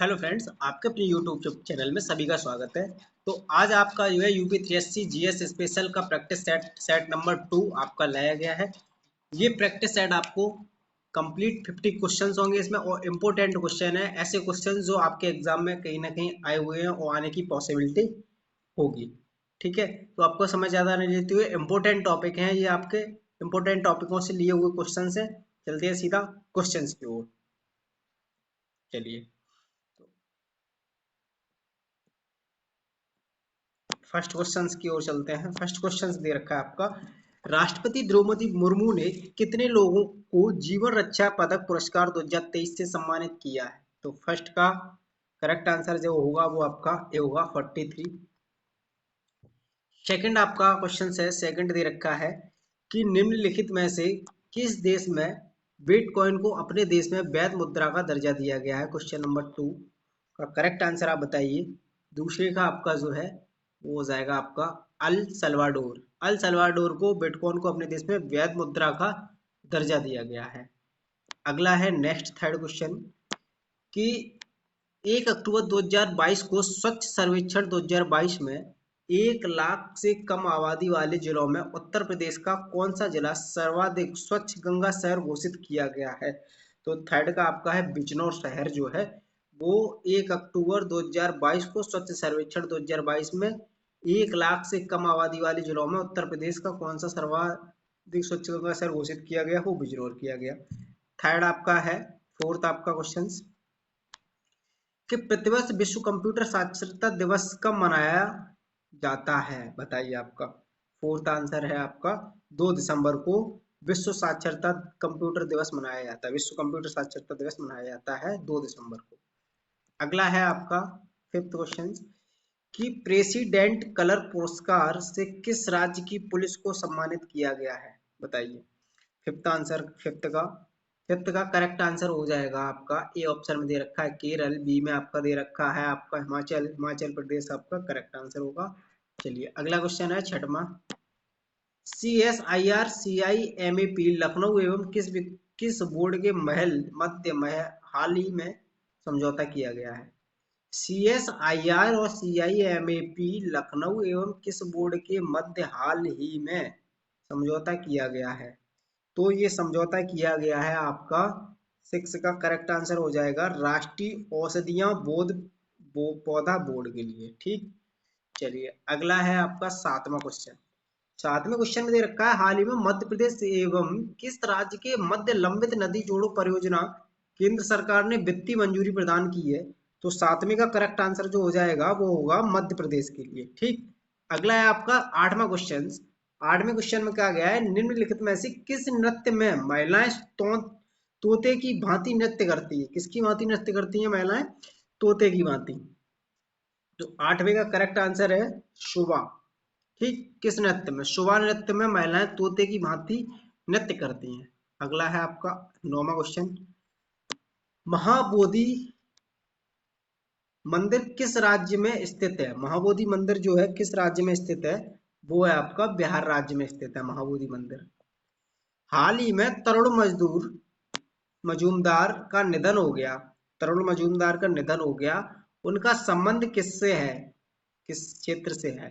Hello friends, आपके अपने YouTube channel में सभी का स्वागत है। तो आज आपका जो है यूपी 380 जीएस स्पेशल का प्रैक्टिस सेट नंबर 2 आपका लाया गया है। ये प्रैक्टिस सेट आपको कंप्लीट 50 क्वेश्चंस होंगे इसमें, और इम्पोर्टेंट क्वेश्चन है, ऐसे क्वेश्चन जो आपके एग्जाम में कहीं ना कहीं आए हुए हैं और आने की पॉसिबिलिटी होगी। ठीक है, तो आपको समझ ज़्यादा नहीं लेते हुए इम्पोर्टेंट टॉपिक हैं ये, आपके इम्पोर्टेंट टॉपिकों से लिए हुए क्वेश्चन हैं। चलते हैं सीधा क्वेश्चन की ओर। चलिए, फर्स्ट क्वेश्चन की ओर चलते हैं। फर्स्ट क्वेश्चन दे रखा है आपका, राष्ट्रपति द्रौपदी मुर्मू ने कितने लोगों को जीवन रक्षा पदक पुरस्कार 2023 से सम्मानित किया है? तो फर्स्ट का करेक्ट आंसर जो होगा वो आपका ए होगा 43। सेकंड आपका क्वेश्चन है, सेकंड दे रखा है कि निम्नलिखित में से किस देश में बिटकॉइन को अपने देश में वैध मुद्रा का दर्जा दिया गया है? क्वेश्चन नंबर 2 का करेक्ट आंसर आप बताइए। दूसरे का आपका जो है वो हो जाएगा आपका अल सल्वाडोर। अल सल्वाडोर को बिटकॉइन को अपने देश में वैध मुद्रा का दर्जा दिया गया है। अगला है नेक्स्ट थर्ड क्वेश्चन कि 1 अक्टूबर 2022 को स्वच्छ सर्वेक्षण 2022 में 1 लाख से कम आबादी वाले जिलों में उत्तर प्रदेश का कौन सा जिला सर्वाधिक स्वच्छ गंगा शहर घोषित किया गया है? तो थर्ड का आपका है बिजनौर शहर जो है वो 1 अक्टूबर 2022 को स्वच्छ सर्वेक्षण 2022 में 1 लाख से कम आबादी वाले जिलों में उत्तर प्रदेश का कौन सा सर्वाधिक स्वच्छ गंगा शहर घोषित किया गया, वो बिजनौर किया गया। थर्ड आपका है, फोर्थ आपका क्वेश्चन कि प्रतिवर्ष विश्व कंप्यूटर साक्षरता दिवस कब मनाया जाता है? बताइए आपका। फोर्थ आंसर है आपका 2 दिसंबर को विश्व साक्षरता कंप्यूटर दिवस मनाया जाता है। विश्व कंप्यूटर साक्षरता दिवस मनाया जाता है 2 दिसंबर को। अगला है आपका फिफ्थ क्वेश्चन कि प्रेसिडेंट कलर पुरस्कार से किस राज्य की पुलिस को सम्मानित किया गया है? बताइए। फिफ्थ आंसर, फिफ्थ का करेक्ट आंसर हो जाएगा आपका ए ऑप्शन में दे रखा है केरल, बी में आपका दे रखा है आपका हिमाचल प्रदेश आपका करेक्ट आंसर होगा। चलिए अगला क्वेश्चन है छठवां, CSIR-CIMAP लखनऊ एवं किस बोर्ड के मध्य हाल ही में समझौता किया गया है? CSIR और CIMAP लखनऊ एवं किस बोर्ड के मध्य हाल ही में समझौता किया गया है? तो ये समझौता किया गया है आपका 6 का करेक्ट आंसर हो जाएगा राष्ट्रीय औषधियां पौधा बोर्ड के लिए। ठीक, चलिए अगला है आपका सातवां क्वेश्चन में दे रखा है हाल ही में मध्य प्रदेश एवं किस राज्य के मध्य लंबित नदी जोड़ो परियोजना केंद्र सरकार ने वित्तीय मंजूरी प्रदान की है? तो सातवें का करेक्ट आंसर जो हो जाएगा वो होगा मध्य प्रदेश के लिए। ठीक, अगला है आपका आठवां क्वेश्चन। आठवें क्वेश्चन में कहा गया है निम्नलिखित में से किस नृत्य में महिलाएं तोते की भांति नृत्य करती है? किसकी भांति नृत्य करती है महिलाएं? तोते की भांति। तो आठवें का करेक्ट आंसर है शुभा। ठीक, किस नृत्य में? शुभा नृत्य में महिलाएं तोते की भांति नृत्य करती हैं। अगला है आपका नौवां क्वेश्चन, महाबोधि मंदिर किस राज्य में स्थित है? महाबोधि मंदिर जो है किस राज्य में स्थित है? वो है आपका बिहार राज्य में स्थित है महाबोधि मंदिर। हाल ही में तरुण मजूमदार का निधन हो गया। तरुण मजूमदार का निधन हो गया, उनका संबंध किससे है, किस क्षेत्र से है?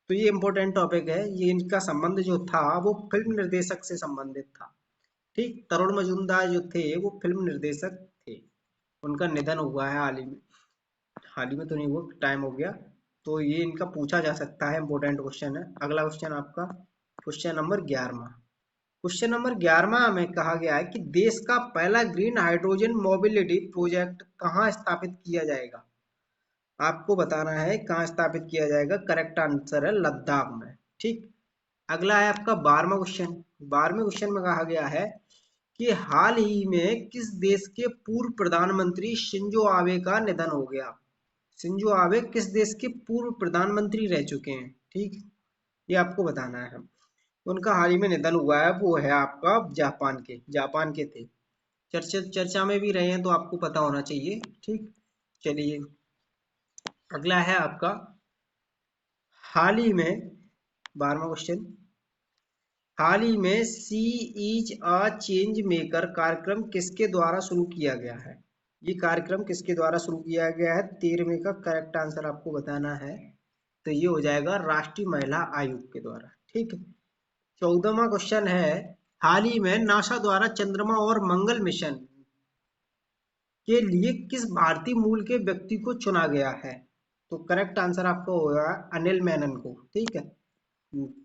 तो ये इंपॉर्टेंट टॉपिक है। ये इनका संबंध जो था वो फिल्म निर्देशक से संबंधित था। ठीक, तरुण मजूमदार जो थे वो फिल्म निर्देशक थे। उनका निधन हुआ है हाल ही में। हाल ही में तो नहीं हुआ, टाइम हो गया। तो ये इनका पूछा जा सकता है, इंपॉर्टेंट क्वेश्चन है। अगला क्वेश्चन आपका क्वेश्चन नंबर 11। क्वेश्चन नंबर 11 में कहा गया है कि देश का पहला ग्रीन हाइड्रोजन मोबिलिटी प्रोजेक्ट कहाँ स्थापित किया जाएगा? आपको बताना है कहाँ स्थापित किया जाएगा। करेक्ट आंसर है लद्दाख में। ठीक, अगला है आपका 12वां क्वेश्चन। 12वें क्वेश्चन में कहा गया है कि हाल ही में किस देश के पूर्व प्रधानमंत्री शिंजो आबे का निधन हो गया? शिंजो आबे किस देश के पूर्व प्रधानमंत्री रह चुके हैं? ठीक, ये आपको बताना है। उनका हाल ही में निधन हुआ है, वो है आपका जापान के थे। चर्चा में भी रहे हैं तो आपको पता होना चाहिए। ठीक, चलिए अगला है आपका हाल ही में 12वां क्वेश्चन, हाल ही में सी इज अ चेंज मेकर कार्यक्रम किसके द्वारा शुरू किया गया है? ये कार्यक्रम किसके द्वारा शुरू किया गया है? 13वें का करेक्ट आंसर आपको बताना है। तो ये हो जाएगा राष्ट्रीय महिला आयोग के द्वारा। ठीक है। 14वां क्वेश्चन है, हाल ही में नासा द्वारा चंद्रमा और मंगल मिशन के लिए किस भारतीय मूल के व्यक्ति को चुना गया है? तो करेक्ट आंसर आपका होगा अनिल मेनन को। ठीक है।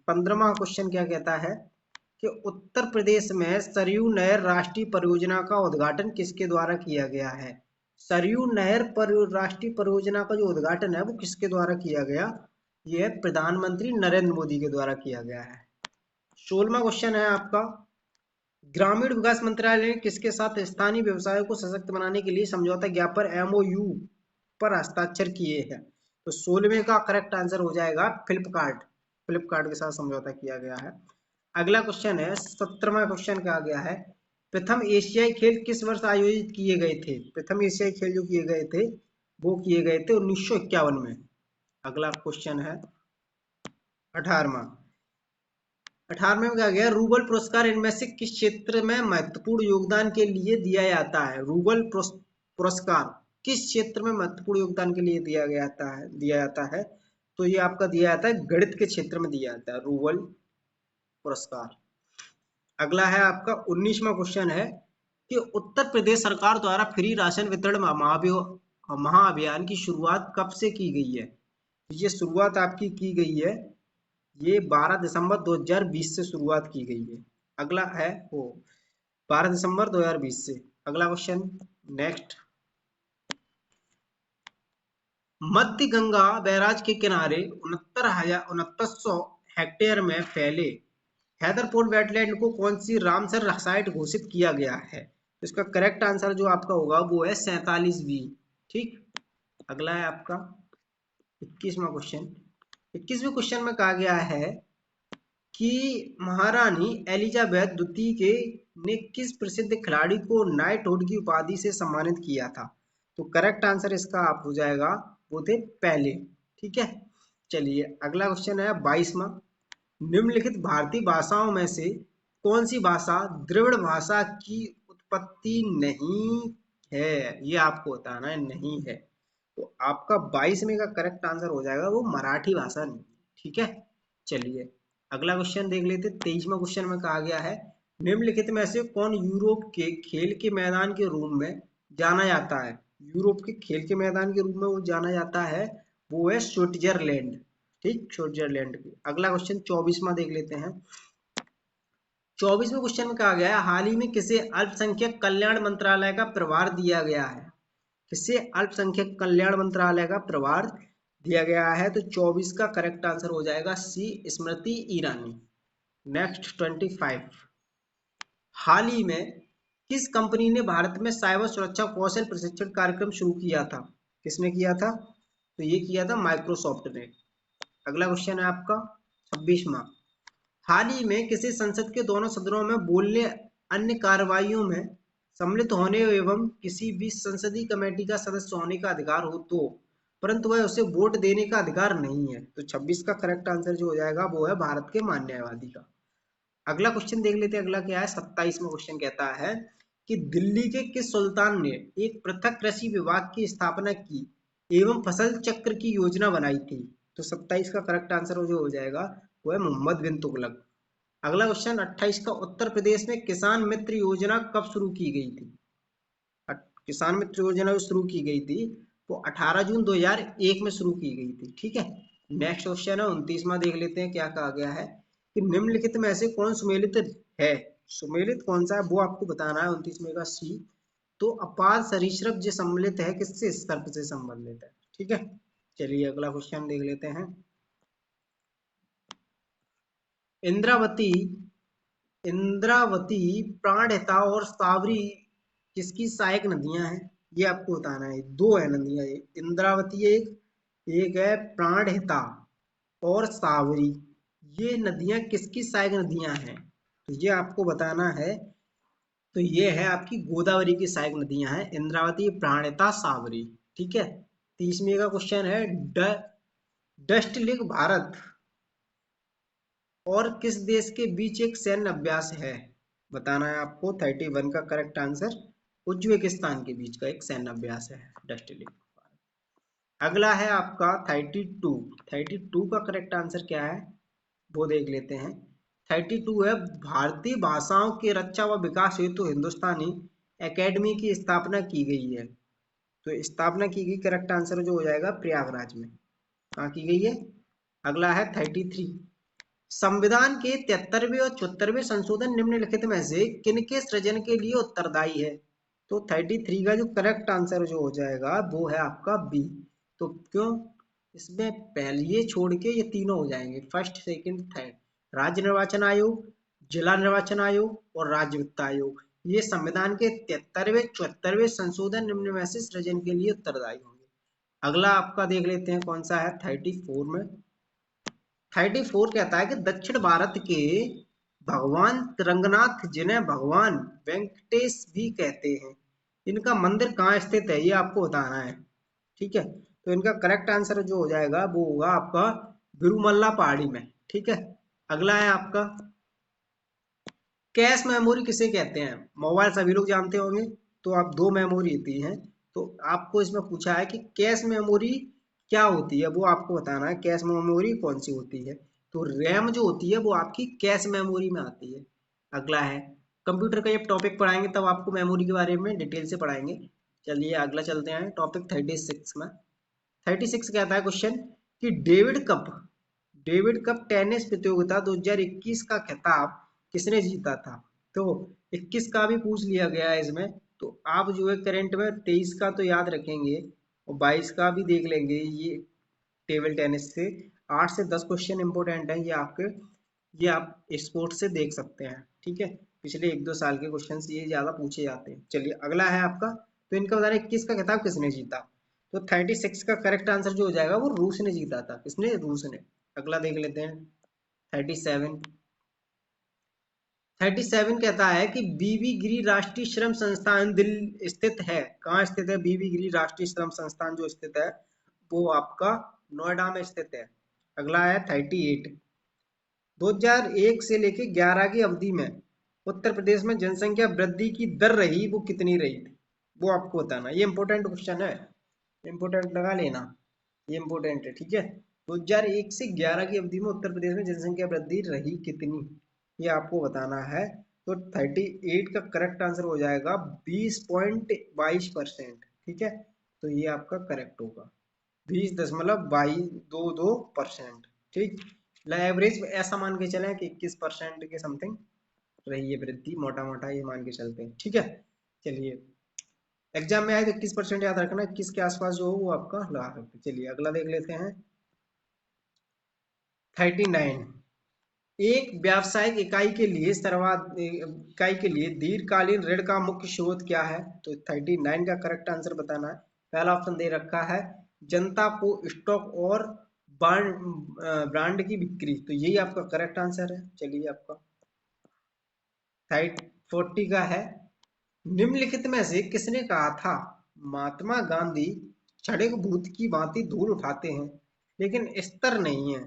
15वां क्वेश्चन क्या कहता है कि उत्तर प्रदेश में सरयू नहर राष्ट्रीय परियोजना का उद्घाटन किसके द्वारा किया गया है? सरयू नहर राष्ट्रीय परियोजना का जो उद्घाटन है वो किसके द्वारा किया गया? यह प्रधानमंत्री नरेंद्र मोदी के द्वारा किया गया है। 16वां क्वेश्चन है आपका, ग्रामीण विकास मंत्रालय ने किसके साथ स्थानीय व्यवसायों को सशक्त बनाने के लिए समझौता ज्ञापन MOU पर हस्ताक्षर किए हैं? तो 16वें का करेक्ट आंसर हो जाएगा फ्लिपकार्ट। फ्लिपकार्ट के साथ समझौता किया गया है। अगला क्वेश्चन है, 17वां क्वेश्चन क्या आ गया है, प्रथम एशियाई खेल किस वर्ष आयोजित किए गए थे? प्रथम एशियाई खेल जो किए गए थे वो किए गए थे 1951 में। अगला क्वेश्चन है 18वां। 18वें में क्या गया, रूबल पुरस्कार इनमें से किस क्षेत्र में महत्वपूर्ण योगदान के लिए दिया जाता है? रूबल पुरस्कार किस क्षेत्र में महत्वपूर्ण योगदान के लिए दिया जाता है? तो ये आपका दिया जाता है गणित के क्षेत्र में दिया जाता है रूबल पुरस्कार। अगला है आपका 19वां क्वेश्चन है कि उत्तर प्रदेश सरकार द्वारा फ्री राशन वितरण महाअभियान की शुरुआत कब से की गई है? ये शुरुआत आपकी की गई है, ये 12 दिसंबर 2020 से शुरुआत की गई है। अगला है वो 12 दिसंबर 2020 से। अगला क्वेश्चन नेक्स्ट, मध्य गंगा बैराज के किनारे 6900 हेक्टेयर में फैले हैदरपुर वेटलैंड को कौन सी रामसर साइट घोषित किया गया है? इसका करेक्ट आंसर जो आपका होगा वो है 47B। ठीक। अगला है आपका 21वां क्वेश्चन। 21वें क्वेश्चन में कहा गया है कि महारानी एलिजाबेथ द्वितीय के ने किस प्रसिद्ध खिलाड़ी को नाइटहुड की उपाधि से सम्मानित किया था? तो करेक्ट आंसर इसका आप हो जाएगा वो थे पहले। ठीक है। चलिए अगला क्वेश्चन है 22वां, निम्नलिखित भारतीय भाषाओं में से कौन सी भाषा द्रविड़ भाषा की उत्पत्ति नहीं है? ये आपको बताना है, नहीं है। तो आपका 22वें का करेक्ट आंसर हो जाएगा वो मराठी भाषा नहीं। ठीक है। चलिए अगला क्वेश्चन देख लेते। 23वां क्वेश्चन में कहा गया है, निम्नलिखित में से कौन यूरोप के खेल के मैदान के रूप में जाना जाता है? यूरोप के खेल के मैदान के रूप में वो जाना जाता है, वो है स्विट्जरलैंड। ठीक, स्विट्जरलैंड की। अगला क्वेश्चन 24वां देख लेते हैं। 24वें क्वेश्चन में कहा गया है, हाल ही में किसे अल्पसंख्यक कल्याण मंत्रालय का प्रभार दिया गया है? किसे अल्पसंख्यक कल्याण मंत्रालय का प्रभार दिया गया है? तो 24 का करेक्ट आंसर हो जाएगा सी, स्मृति ईरानी। नेक्स्ट 25, हाल ही में किस कंपनी ने भारत में साइबर सुरक्षा कौशल प्रशिक्षण कार्यक्रम शुरू किया था? किसने किया था? तो ये किया था माइक्रोसॉफ्ट ने। अगला क्वेश्चन है आपका 26वां, हाल ही में किसी संसद के दोनों सदनों में बोलने, अन्य कार्रवाइयों में सम्मिलित होने एवं किसी भी संसदीय कमेटी का सदस्य होने का अधिकार हो तो, परंतु वह उसे वोट देने का अधिकार नहीं है? तो 26 का करेक्ट आंसर जो हो जाएगा वो है भारत के मान न्यायवादी का। अगला क्वेश्चन देख लेते हैं। अगला क्या है 27वां क्वेश्चन कहता है कि दिल्ली के किस सुल्तान ने एक पृथक कृषि विभाग की स्थापना की एवं फसल चक्र की योजना बनाई थी? तो 27 का करेक्ट आंसर जो हो जाएगा वो है मोहम्मद बिन तुगलक। अगला क्वेश्चन 28 का, उत्तर प्रदेश में किसान मित्र योजना कब शुरू की गई थी? किसान मित्र योजना जो शुरू की गई थी वो 18 जून 2001 में शुरू की गई थी। ठीक है। नेक्स्ट क्वेश्चन है 29वां देख लेते हैं क्या कहा गया है कि निम्नलिखित में से कौन सुमेलित है? सुमेलित कौन सा है वो आपको बताना है। 29वें का सी, तो अपार सरीसृप जो सम्मिलित है किससे? सर्प से संबंधित है। ठीक है। चलिए अगला क्वेश्चन देख लेते हैं। इंद्रावती इंद्रावती प्राणहिता और साबरी किसकी सहायक नदियां हैं? ये आपको बताना है। दो है नदियां, इंद्रावती एक, एक है प्राणहिता और साबरी। ये नदियां किसकी सहायक नदियां हैं? तो ये आपको बताना है। तो ये है आपकी गोदावरी की सहायक नदियां हैं, इंद्रावती, प्राणहिता, साबरी। ठीक है। 30वें का क्वेश्चन है, डस्ट लीग भारत और किस देश के बीच एक सैन्य अभ्यास है? बताना है आपको। 31 का करेक्ट आंसर उज्बेकिस्तान के बीच का एक सैन्य अभ्यास है डस्ट लेक। अगला है आपका 32। 32 का करेक्ट आंसर क्या है वो देख लेते हैं। 32 है भारतीय भाषाओं की रक्षा व विकास हेतु हिंदुस्तानी एकेडमी की स्थापना की गई है। तो स्थापना की गई करेक्ट आंसर जो हो जाएगा प्रयागराज में। कहाँ की गई है? अगला है 33। संविधान के 73वें और 74वें संशोधन निम्नलिखित में से किनके सृजन के लिए उत्तरदायी है? तो 33 का जो करेक्ट आंसर जो हो जाएगा वो है आपका बी। तो क्यों? इसमें पहले ये छोड़ के ये तीनों हो जाएंगे, फर्स्ट सेकंड थर्ड। राज्य निर्वाचन आयोग, जिला निर्वाचन आयोग और राज्य वित्त आयोग, ये संविधान के 73वें 74वें संशोधन निम्न में से सृजन के लिए उत्तरदायी होंगे। अगला आपका देख लेते हैं कौन सा है 34 में। 34 कहता है कि दक्षिण भारत के भगवान रंगनाथ जिन्हें भगवान वेंकटेश भी कहते हैं, इनका मंदिर कहाँ स्थित है ये आपको बताना है। ठीक है, तो इनका करेक्ट आंसर जो हो जाएगा वो होगा आपका बिरुमल्ला पहाड़ी में। ठीक है, अगला है आपका कैश मेमोरी किसे कहते हैं? मोबाइल सभी लोग जानते होंगे, तो आप दो मेमोरी होती हैं। तो आपको इसमें पूछा है कि कैश मेमोरी क्या होती है, वो आपको बताना है। कैश मेमोरी कौन सी होती है? तो रैम जो होती है वो आपकी कैश मेमोरी में आती है। अगला है कंप्यूटर का, ये टॉपिक पढ़ाएंगे तब आपको मेमोरी के बारे में डिटेल से पढ़ाएंगे। चलिए अगला चलते हैं टॉपिक 36 में। 36 कहता है क्वेश्चन कि डेविड कप टेनिस प्रतियोगिता 2021 का खिताब किसने जीता था? तो 21 का भी पूछ लिया गया है इसमें। तो आप जो है करंट में 23 का तो याद रखेंगे और 22 का भी देख लेंगे। ये टेबल टेनिस से 8 से 10 क्वेश्चन इंपॉर्टेंट है, ये आपके, ये आप स्पोर्ट से देख सकते हैं। ठीक है, पिछले 1-2 साल के क्वेश्चन ये ज्यादा पूछे जाते हैं। चलिए अगला है आपका, तो इनका बता रहे 21 का खिताब किसने जीता? तो 36 का करेक्ट आंसर जो हो जाएगा वो रूस ने जीता था। किसने? रूस ने। अगला देख लेते हैं 37। 37 कहता है कि बीबी गिरी राष्ट्रीय श्रम संस्थान दिल्ली स्थित है। कहाँ स्थित है बीबी गिरी राष्ट्रीय श्रम संस्थान जो स्थित है वो आपका नोएडा में स्थित है। अगला है 38। 2001 से लेके 11 की अवधि में उत्तर प्रदेश में जनसंख्या वृद्धि की दर रही वो कितनी रही थी? वो आपको बताना। ये इंपॉर्टेंट क्वेश्चन है, इंपॉर्टेंट लगा लेना, ये इंपॉर्टेंट है। ठीक है, 2001 से 11 की अवधि में उत्तर प्रदेश में जनसंख्या वृद्धि रही कितनी, ये आपको बताना है। तो 38 का करेक्ट आंसर हो जाएगा 20.22%। ठीक है, तो ये आपका करेक्ट होगा 20.22%। ठीक, एवरेज ऐसा मान के चलें कि 21% के समथिंग रही है वृद्धि, मोटा मोटा ये मान के चलते हैं। ठीक है, चलिए एग्जाम में आए तो 21% याद रखना, 21 के आसपास जो हो वो आपका लगा सकते। चलिए अगला देख लेते हैं 39। एक व्यावसायिक इकाई के लिए इकाई के लिए दीर्घकालीन ऋण का मुख्य स्रोत क्या है? तो 39 का करेक्ट आंसर बताना है। पहला ऑप्शन दे रखा है जनता को स्टॉक और ब्रांड की बिक्री, तो यही आपका करेक्ट आंसर है। चलिए आपका 40 का है निम्नलिखित में से किसने कहा था महात्मा गांधी क्षणिक भूत की भांति धूल उठाते हैं लेकिन स्तर नहीं है?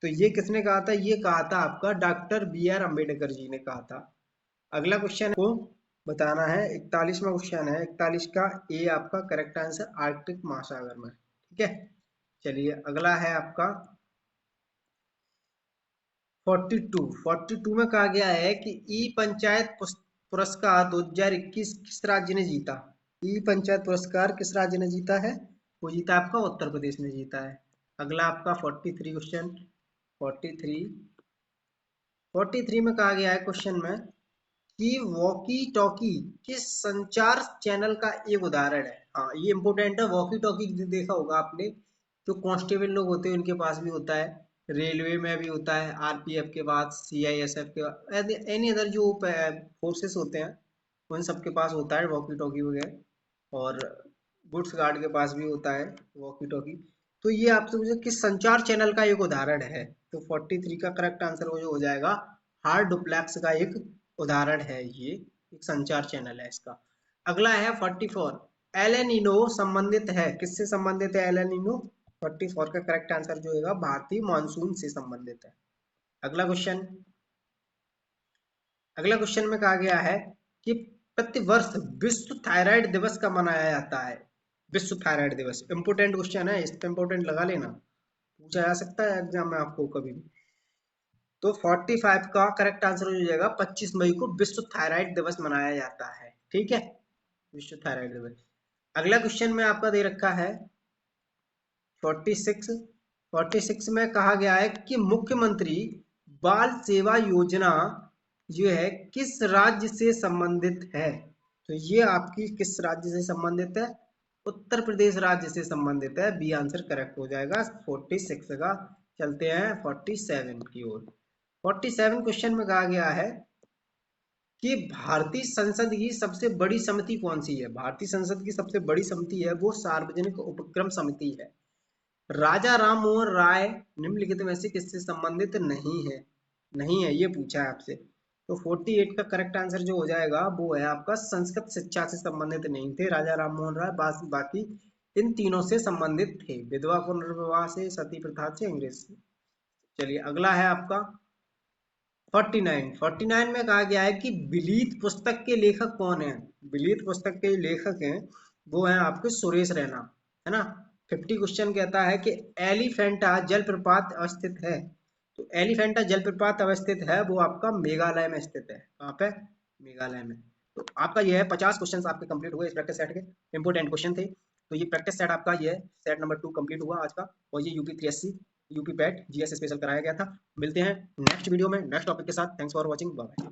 तो ये किसने कहा था? ये कहा था आपका doctor B are Ambedkar ji ने कहा था। अगला क्वेश्चन को बताना है 41वां क्वेश्चन है। 41 का ए आपका करेक्ट आंसर आर्कटिक महासागर में। ठीक है, चलिए अगला है आपका 42 में कहा गया है कि ई पंचायत पुरस्कार 2021 किस राज्य ने जीता? ई पंचायत पुरस्कार किस राज्य ने जीता है? वो जीता आपका उत्तर प्रदेश ने जीता है। अगला आपका 43 क्वेश्चन 43 43 में कहा गया है क्वेश्चन में कि वॉकी टॉकी किस संचार चैनल का एक उदाहरण है? हाँ ये इंपॉर्टेंट है। वॉकी टॉकी देखा होगा आपने, जो कांस्टेबल लोग होते हैं उनके पास भी होता है, रेलवे में भी होता है, आरपीएफ के पास, सीआईएसएफ के पास, एनी अदर जो फोर्सेस होते हैं उन सबके पास होता है वॉकी टॉकी वगैरह। और गुड्स गार्ड के पास भी होता है वॉकी टॉकी। तो ये आपसे मुझे किस संचार चैनल का एक उदाहरण है? तो 43 का करेक्ट आंसर जो हो जाएगा हार्ड डुप्लेक्स का एक उदाहरण है, ये एक संचार चैनल है इसका। अगला है 44 एलेनिनो संबंधित है, किससे संबंधित है एलेनिनो? 44 का करेक्ट आंसर जो होगा भारतीय मानसून से संबंधित है। अगला क्वेश्चन में कहा गया है कि प्रतिवर्ष विश्व थायराइड दिवस का मनाया जाता है? विश्व थायराइड दिवस इंपोर्टेंट क्वेश्चन है, इस पे इंपोर्टेंट लगा लेना, पूछा जा सकता है एग्जाम में आपको कभी भी। तो 45 का करेक्ट आंसर हो जाएगा 25 मई को विश्व थायराइड दिवस मनाया जाता है। ठीक है, विश्व थायराइड दिवस। अगला क्वेश्चन में आपका दे रखा है 46। 46 में कहा गया है कि मुख्यमंत्री बाल सेवा योजना जो है किस राज्य से संबंधित है? तो ये आपकी किस राज्य से संबंधित है? उत्तर प्रदेश राज्य से संबंधित है। बी आंसर करेक्ट हो जाएगा 46 का। चलते हैं 47 की ओर। 47 क्वेश्चन में कहा गया है कि भारतीय संसद की सबसे बड़ी समिति कौन सी है? भारतीय संसद की सबसे बड़ी समिति है वो सार्वजनिक उपक्रम समिति है। राजा राम मोहन राय निम्नलिखित में से किससे संबंधित नहीं है? नहीं है, ये पूछा है आपसे। तो 48 का करेक्ट आंसर जो हो जाएगा वो है आपका संस्कृत शिक्षा से संबंधित नहीं थे राजा राम मोहन राय, बाकी इन तीनों से संबंधित थे, विधवा पुनर्विवाह से, सती प्रथा से, अंग्रेज से। चलिए अगला है आपका 49 में कहा गया है कि विलीत पुस्तक के लेखक कौन है? विलीत पुस्तक के लेखक हैं वो हैं आपके सुरेश रैना, है ना। 50 क्वेश्चन कहता है कि एलिफेंटा जलप्रपात अवस्थित है। तो एलिफेंटा जलप्रपात अवस्थित है वो आपका मेघालय में स्थित है। कहाँ पे? मेघालय में। तो आपका ये है 50 क्वेश्चन आपके कंप्लीट हुए इस प्रैक्टिस सेट के, इंपोर्टेंट क्वेश्चन थे। तो ये प्रैक्टिस सेट आपका ये सेट नंबर 2 कंप्लीट हुआ आज का। और ये UP 380 UP PET GS special कराया गया था। मिलते हैं नेक्स्ट वीडियो में नेक्स्ट टॉपिक के साथ। Thanks for watching, bye.